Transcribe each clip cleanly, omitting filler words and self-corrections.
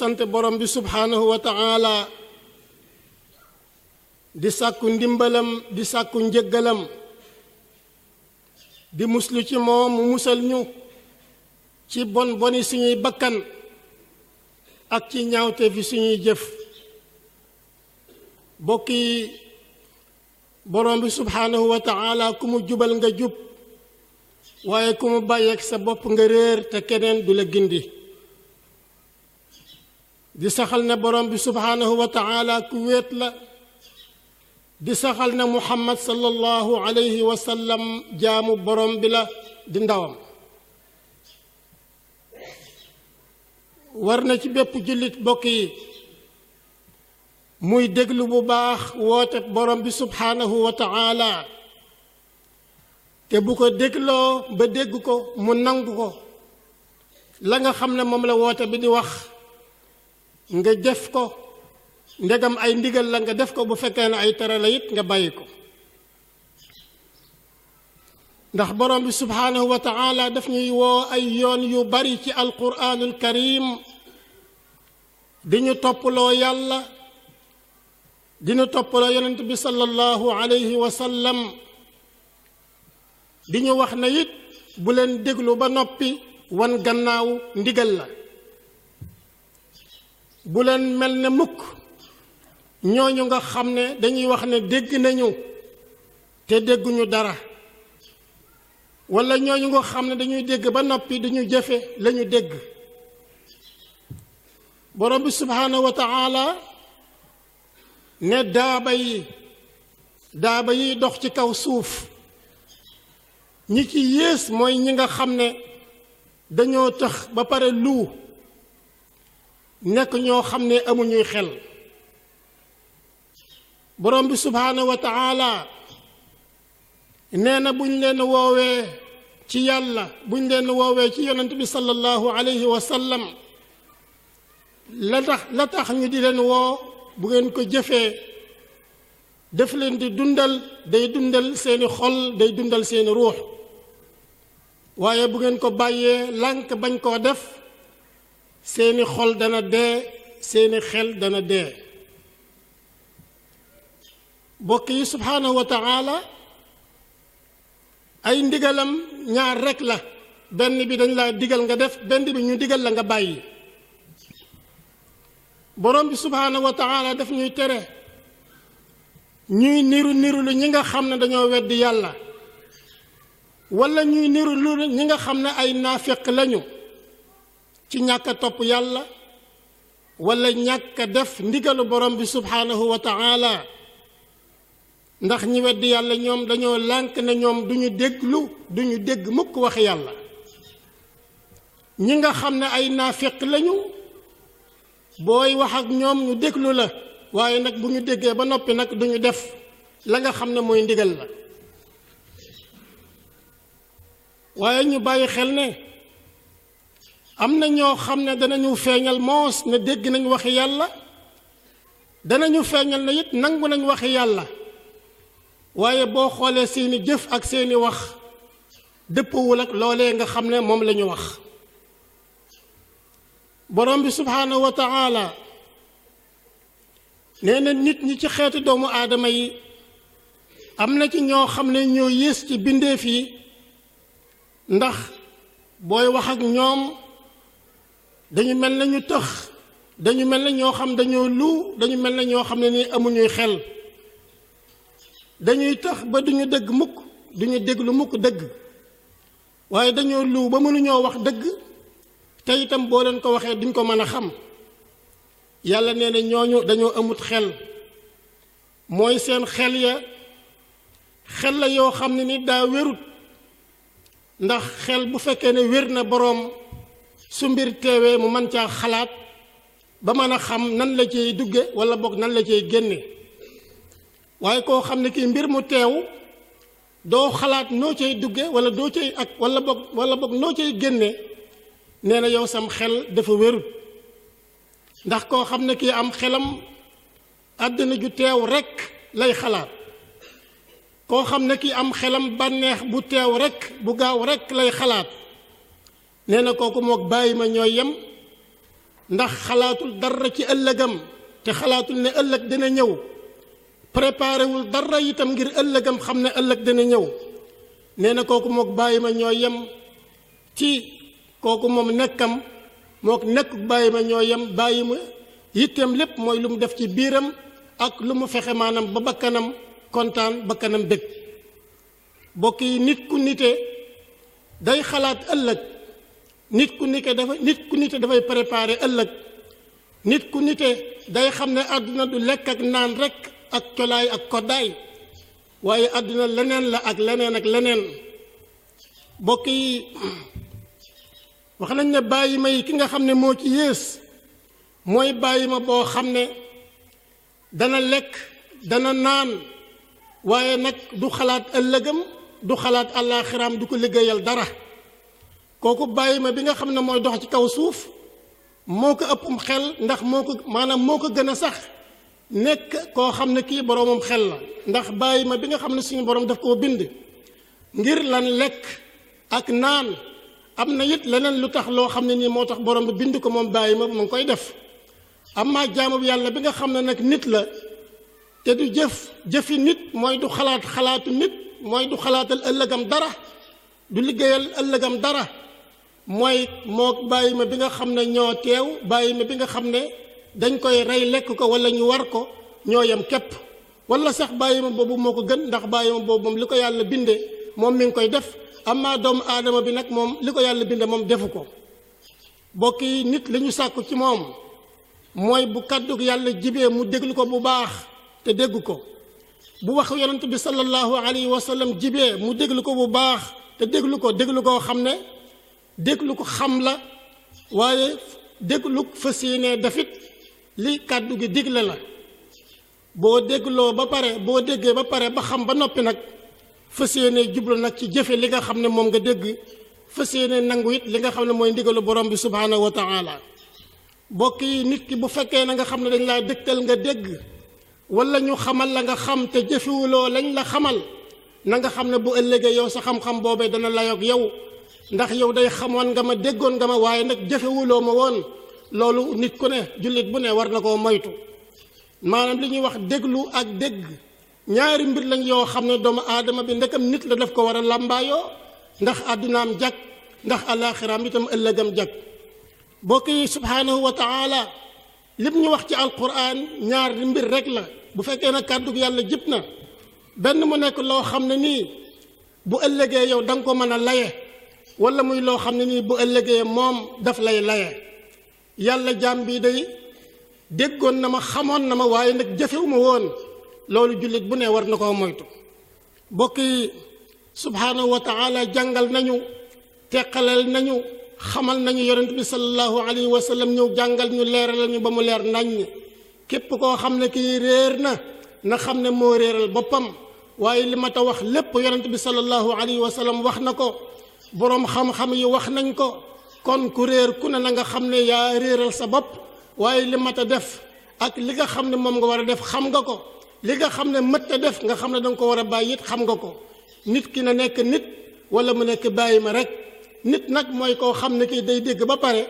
sant borom bi subhaanahu wa ta'ala di sàkku ndimbalam di sàkku njëggalam di muslu ci moom mu musal ñu ci bon boni suñuy bakkan ak ci ñaawte fi suñuy jëf bokk yi borom bi subhaanahu wa ta'ala ku mu jubal nga jub waaye ku mu bàyyeek sa bopp nga réer te keneen du la gindi di saxal ne borom bi subhaanahu wa ta'ala ku wéet la di saxal ne muhammad sallallahu alayhi wa sallam jaamu borom bi la di ndawam war na ci bépp jullit bokk yi muy déglu bu baax woote borom bi subhaanahu wa ta'ala te bu ko dégloo ba dégg ko mu nangu ko la nga xam ne moom la woote bi di wax nga def ko ndegam ay ndigal la nga def ko bu fekkee ne ay tere la it nga bàyyi ko ndax borom bi subhaanahu wa ta'ala daf ñuy woo ay yoon yu bari ci alquraanul karim di ñu toppaloo yàlla di ñu toppaloo yonent bi sallallahu alayhi wa sallam di ñu wax ne it bu leen déglu ba noppi wan gannaaw ndigal la bu leen mel ne mukk ñooñu nga xam ne dañuy wax ne dégg nañu te dégguñu dara wala ñooñu nga xam ne dañuy dégg ba noppi duñu jëfe lañu dégg borom bi subhaanahu wa ta'ala ne daaba yi dox ci kaw suuf ñi ci yées mooy ñi nga xam ne dañoo tax ba pare lu nekk ñoo xam ne amuñuy xel borom bi subhaanahu wa ta'ala nee na buñ leen woowee ci yàlla buñ leen woowee ci yonent bi sallallahu alayhi wa sallam la tax ñu di leen woo bu ngeen ko jëfee daf leen di dundal day dundal seeni xol day dundal seeni ruux waaye bu ngeen ko bàyyee lànk bañ koo def seeni xol dana dee seeni xel dana dee bokk yi subhaanahu wa ta'ala ay ndigalam ñaar rekk la benn bi dañ la digal nga def benn bi ñu digal la nga bàyyi borom bi subhaanahu wa ta'ala daf ñuy tere ñuy niru lu ñi nga xam ne dañoo weddi yàlla wala ñuy niru lu ñi nga xam ne ay naafiq lañu ci ñàkk a topp yàlla wala ñàkk a def ndigalu borom bi subhaanahu wa ta'ala ndax ñi weddi yàlla ñoom dañoo lànk ne ñoom duñu dégg mukk wax yàlla ñi nga xam ne ay naafiq lañu booy wax ak ñoom ñu déglu la waaye nag bu ñu déggee ba noppi nag duñu def la nga xam ne mooy ndigal la waaye ñu bàyyi xel ne am na ñoo xam ne danañu feeñal moos ne dégg nañ waxi yàlla danañu feeñal ne it nangu nañ waxi yàlla waaye boo xoolee seeni jëf ak seeni wax dëppwul ak loolee nga xam ne moom la ñu wax borom bi subhaanahu wa taala nee na nit ñi ci xeetu doomu aadama yi am na ci ñoo xam ne ñoo yées ci bindeef yi ndax booy wax ak ñoom dañu mel na ñu tëx dañu mel na ñoo xam dañoo lu dañu mel na ñoo xam ne ni amuñuy xel dañuy tax ba duñu dëgg mukk duñu déglu mukk dëgg waaye dañoo lu ba mënuñoo wax dëgg te itam boo leen ko waxee duñ ko mën a xam yàlla nee na ñooñu dañoo amut xel mooy seen xel ya xel la yoo xam ne ni daa wérut ndax xel bu fekkee ne wér na boroom su mbir teewee mu mën caa xalaat ba mën a xam nan la ciy dugge wala boog nan la ciy génne waaye koo xam ne kii mbir mu teew doo xalaat noo cay dugge wala doo cay ak wala boog noo cay génne nee na yow sam xel dafa wérut ndax koo xam ne kii am xelam àddina ju teew rekk lay xalaat koo xam ne kii am xelam bànneex bu teew rekk bu gaaw rekk lay xalaat nee na kooku mook bàyyi ma ñooy yem ndax xalaatul dara ci ëllëgam te xalaatul ne ëllëg dina ñëw préparé wul dara itam ngir ëllëgam xam ne ëllëg dina ñëw nee na kooku mook bàyyi ma ñooy yem ci kooku moom nekkam mook nekk bàyyi ma ñooy yem bàyyi ma yitteem lépp mooy lu mu def ci biiram ak lu mu fexe maanaam ba bakkanam kontaan bakkanam dëgg bokk yi nit ku nite day xalaat ëllëg nit ku nite dafay préparer ëllëg nit ku nite day xam ne àdduna du lekk ak naan rekk ak colaay ak koddaay waaye àdduna leneen la ak leneen ak leneen bokk yi wax nañ ne bàyyi ma yi ki nga xam ne moo ci yées mooy bàyyi ma boo xam ne dana lekk dana naan waaye nag du xalaat ëllëgam du xalaat àllaaxiraam du ko liggéeyal dara kooku bàyyi ma bi nga xam ne mooy dox ci kaw suuf moo ko ëppum xel ndax moo ko gën a sax nekk koo xam ne kii boroomam xel la ndax bàyyi ma bi nga xam ne suñu boroom daf koo bind ngir lan lekk ak naan am na it leneen lu tax loo xam ne nii moo tax boroom bi bind ko moom bàyyi ma mu ngi koy def amma jaamu bi yàlla bi nga xam ne nag nit la te du jëfi nit mooy du xalaatu nit mooy du xalaatal ëllëgam dara du liggéeyal ëllëgam dara mooy moo bàyyi ma bi nga xam ne ñoo teew bàyyi ma bi nga xam ne dañ koy rey lekk ko wala ñu war ko ñoo yem képp wala sax bàyyi ma boobu moo ko gën ndax bàyyi ma boobu moom li ko yàlla binde moom mi ngi koy def amma doomu aadama bi nag moom li ko yàlla binde moom defu ko bokk yi nit li ñu sàkku ci moom mooy bu kàddu yàlla jibee mu déglu ko bu baax te dégg ko bu wax yonent bi sallallahu alayhi wa sallam jibee mu déglu ko bu baax te déglu koo xam ne déglu ko xam la waaye déglu fas yéene dafit li kàddu gi digle la boo dégloo ba pare boo déggee ba pare ba xam ba noppi nag fas yéene jublu nag ci jëfe li nga xam ne moom nga dégg fas yéene nangu it li nga xam ne mooy ndigalu borom bi subhaanahu wa taala bokk yi nit ki bu fekkee na nga xam ne dañ laa dëgtal nga dégg wala ñu xamal la nga xam te jëfewuloo lañ la xamal na nga xam ne bu ëllëgee yow sa xam-xam boobee dana layoog yow ndax yow day xamoon nga ma déggoon nga ma waaye nag jëfewuloo ma woon loolu nit ku ne jullit bu ne war na koo moytu maanaam li ñuy wax déglu ak dégg ñaari mbir lañ yoo xam ne doomu aadama bi ndekam nit la daf ko war a làmbaayoo ndax àddunaam jag ndax alaaxiraam itam ëllëgam jag bokk yi subhaanahu wa taala lim ñu wax ci alquran ñaari mbir rek la bu fekkee na kàddu yàlla jib na benn mu nekk loo xam ne nii bu ëllëgee yow da nga ko mën a laye wala muy loo xam ne nii bu ëllëgee moom daf lay laye yàlla jaam bi day déggoon na ma xamoon na ma waaye nag jëfewuma woon loolu jullit bu ne war na koo moytu bokk yi subhaanahu wa taala jàngal nañu teqalal nañu xamal nañu yonent bi sallallahu alayhi wa sallam ñëw jàngal ñu leeral ñu ba mu leer naññ képp koo xam ne kii réer na xam ne moo réeral boppam waaye li ma ta wax lépp yonent bi sallallahu alayhi wa sallam wax na ko boroom xam-xam yi wax nañ ko kon ku réer ku ne na nga xam ne yaa réeral sa bopp waaye li ma ta def ak li nga xam ne moom nga war a def xam nga ko li nga xam ne mët a def nga xam ne danga ko war a bàyyi it xam nga ko nit ki na nekk nit wala mu nekk bàyyi ma rek nit nag mooy koo xam ne kii day dégg ba pare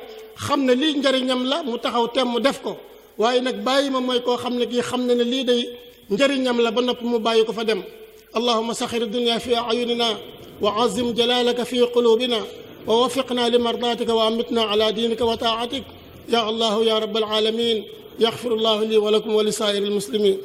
xam ne lii njariñam la mu taxaw tem mu def ko waaye nag bàyyi ma mooy koo xam ne kii xam ne ne lii day njariñam la ba noppi mu bàyyi ko fa dem allahuma saxir dunya fi ayunina wa azim jalalaka fi qulubina wa wafiqna li mardatika wa amitna ala dinika wa taatik ya allahu ya rabbal alamin yaxfiru llahu li wa lakum wa li saa'iri almuslimin